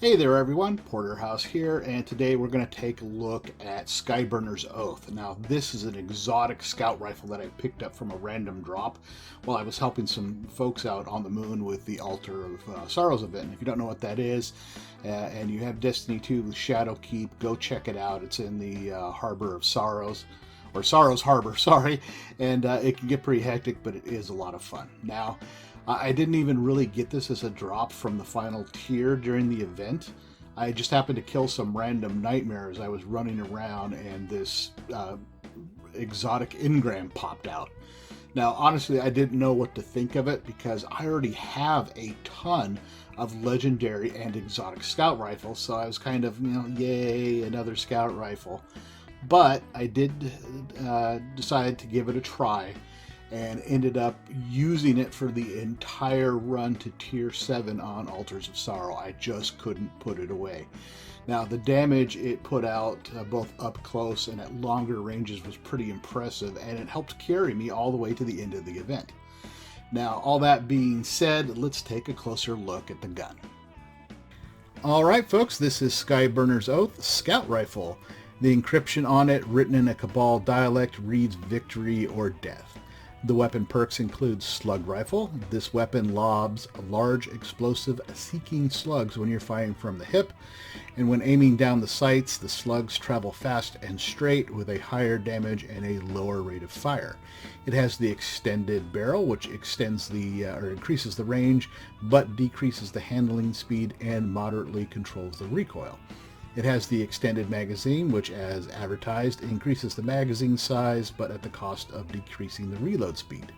Hey there everyone, Porterhause here, and today we're going to take a look at Skyburner's Oath. Now this is an exotic scout rifle that I picked up from a random drop while I was helping some folks out on the moon with the Altar of Sorrows event. And if you don't know what that is, and you have Destiny 2 with Shadowkeep, go check it out. It's in the Harbor of Sorrows, or Sorrows Harbor, sorry, and it can get pretty hectic, but it is a lot of fun. Now, I didn't even really get this as a drop from the final tier during the event. I just happened to kill some random nightmares. I was running around and this exotic engram popped out. Now, honestly, I didn't know what to think of it because I already have a ton of legendary and exotic scout rifles, so I was kind of, yay, another scout rifle. But I did decide to give it a try, and ended up using it for the entire run to tier 7 on Altars of Sorrow. I just couldn't put it away. Now, the damage it put out both up close and at longer ranges was pretty impressive, and it helped carry me all the way to the end of the event. Now, all that being said, let's take a closer look at the gun. Alright folks, this is Skyburner's Oath Scout Rifle. The encryption on it, written in a Cabal dialect, reads victory or death. The weapon perks include Slug Rifle. This weapon lobs large explosive seeking slugs when you're firing from the hip, and when aiming down the sights, the slugs travel fast and straight with a higher damage and a lower rate of fire. It has the extended barrel, which extends or increases the range, but decreases the handling speed and moderately controls the recoil. It has the extended magazine, which, as advertised, increases the magazine size, but at the cost of decreasing the reload speed.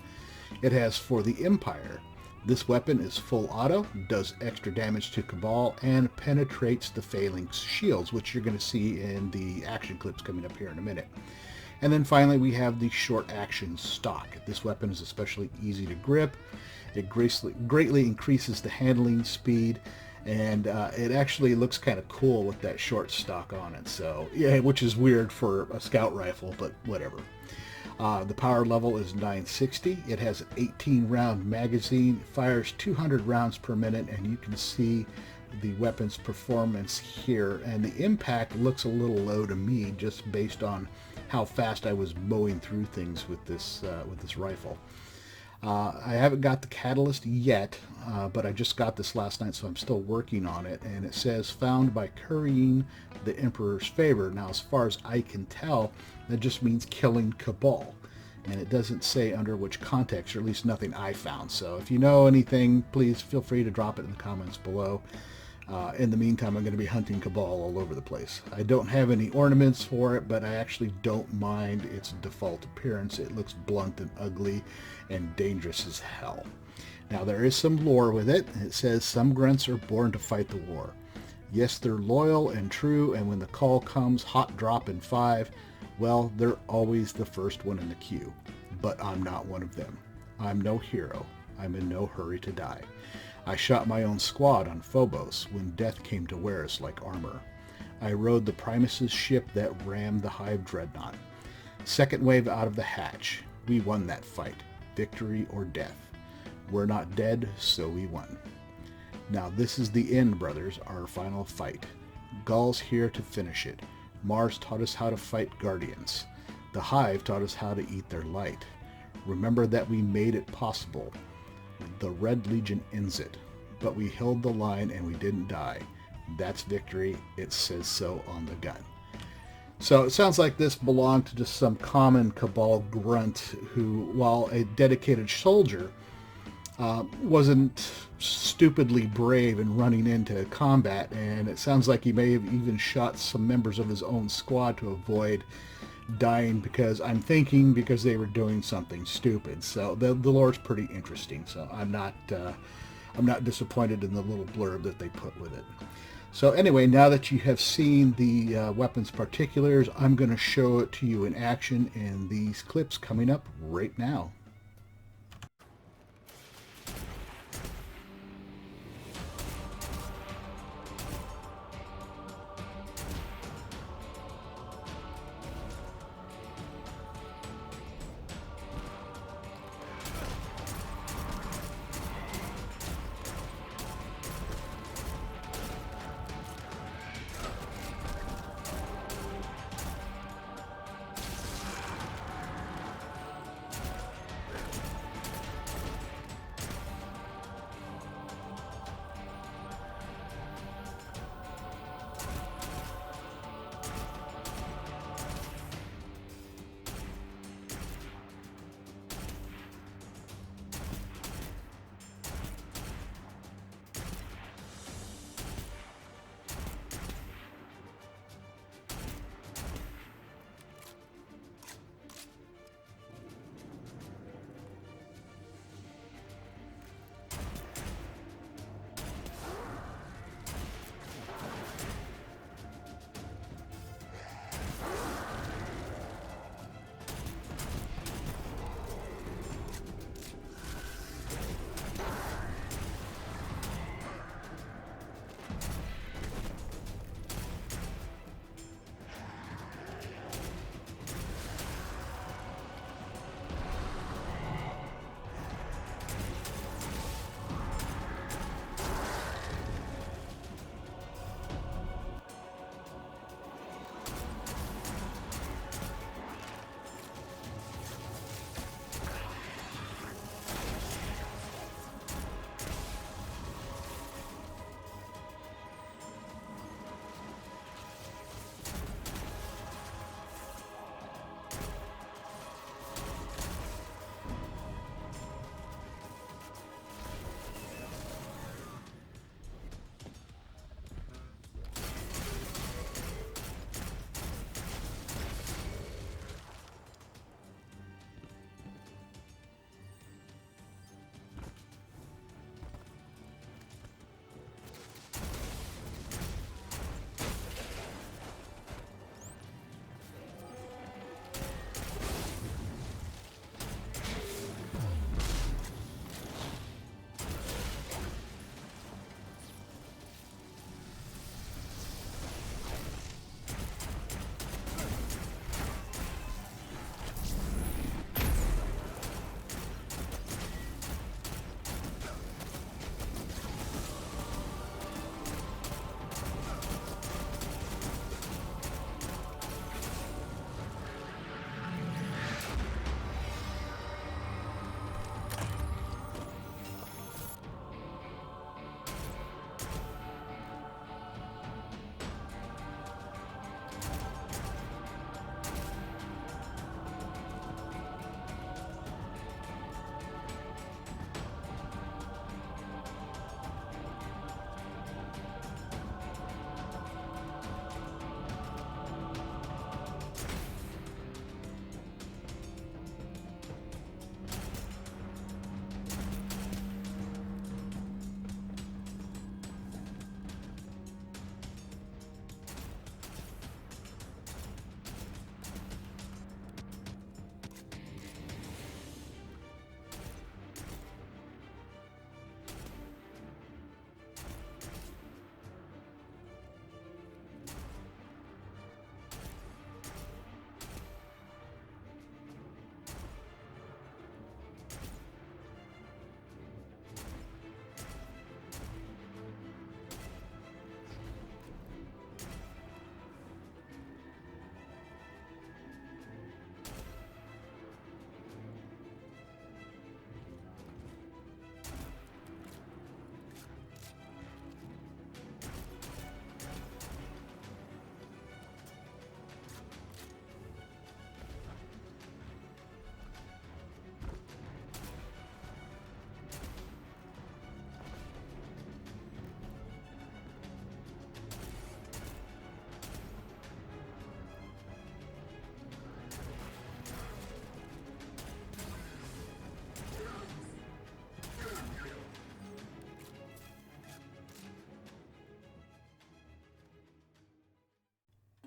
It has for the Empire. This weapon is full auto, does extra damage to Cabal, and penetrates the Phalanx shields, which you're going to see in the action clips coming up here in a minute. And then finally we have the short action stock. This weapon is especially easy to grip. It greatly increases the handling speed, and it actually looks kind of cool with that short stock on it, so yeah, which is weird for a scout rifle, but whatever. The power level is 960. It has an 18 round magazine, fires 200 rounds per minute, and you can see the weapon's performance here, and the impact looks a little low to me just based on how fast I was mowing through things with this rifle. I haven't got the catalyst yet, but I just got this last night, so I'm still working on it. And it says, found by currying the Emperor's favor. Now, as far as I can tell, that just means killing Cabal. And it doesn't say under which context, or at least nothing I found. So if you know anything, please feel free to drop it in the comments below. In the meantime, I'm going to be hunting Cabal all over the place. I don't have any ornaments for it, but I actually don't mind its default appearance. It looks blunt and ugly and dangerous as hell. Now, there is some lore with it. It says some grunts are born to fight the war. Yes, they're loyal and true, and when the call comes, hot drop in 5, well, they're always the first one in the queue. But I'm not one of them. I'm no hero. I'm in no hurry to die. I shot my own squad on Phobos when death came to wear us like armor. I rode the Primus's ship that rammed the Hive Dreadnought. Second wave out of the hatch. We won that fight. Victory or death. We're not dead, so we won. Now this is the end, brothers, our final fight. Gaul's here to finish it. Mars taught us how to fight Guardians. The Hive taught us how to eat their light. Remember that we made it possible. The Red Legion ends it, but we held the line and we didn't die. That's victory. It says so on the gun. So it sounds like this belonged to just some common Cabal grunt who, while a dedicated soldier, wasn't stupidly brave in running into combat, and it sounds like he may have even shot some members of his own squad to avoid dying, because they were doing something stupid. So the lore's pretty interesting, so I'm not disappointed in the little blurb that they put with it. So anyway, now that you have seen the weapons particulars, I'm going to show it to you in action in these clips coming up right now.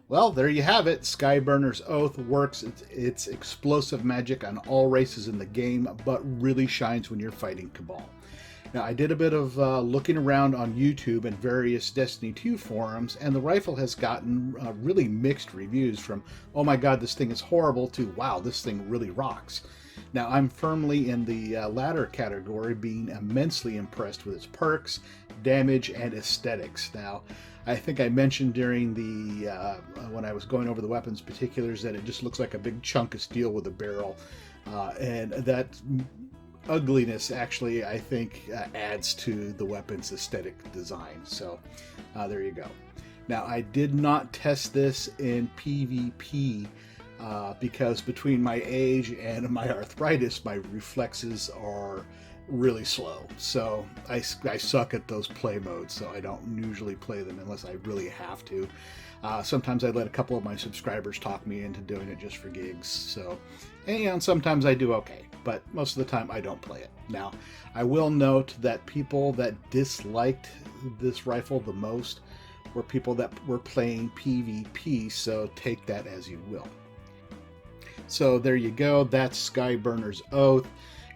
Well, there you have it. Skyburner's Oath works its explosive magic on all races in the game, but really shines when you're fighting Cabal. Now, I did a bit of looking around on YouTube and various Destiny 2 forums, and the rifle has gotten really mixed reviews from, oh my god, this thing is horrible, to, wow, this thing really rocks. Now, I'm firmly in the latter category, being immensely impressed with its perks, damage, and aesthetics. Now, I think I mentioned during the when I was going over the weapons particulars that it just looks like a big chunk of steel with a barrel, and that ugliness actually, I think, adds to the weapon's aesthetic design. So there you go. Now, I did not test this in PvP because between my age and my arthritis, my reflexes are really slow. So I suck at those play modes, so I don't usually play them unless I really have to. Sometimes I let a couple of my subscribers talk me into doing it just for gigs. So, and sometimes I do okay, but most of the time I don't play it. Now, I will note that people that disliked this rifle the most were people that were playing PvP, so take that as you will. So there you go, that's Skyburner's Oath.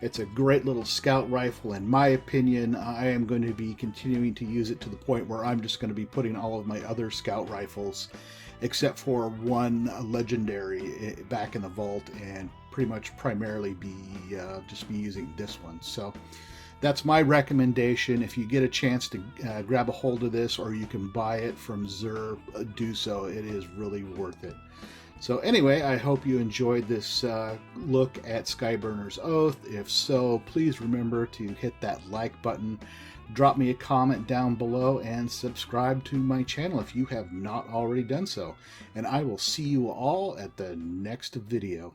It's a great little scout rifle, in my opinion. I am going to be continuing to use it to the point where I'm just going to be putting all of my other scout rifles, except for one legendary, back in the vault, and pretty much primarily just be using this one. So that's my recommendation. If you get a chance to grab a hold of this, or you can buy it from Xur, do so. It is really worth it. So anyway, I hope you enjoyed this look at Skyburner's Oath. If so, please remember to hit that like button, drop me a comment down below, and subscribe to my channel if you have not already done so. And I will see you all at the next video.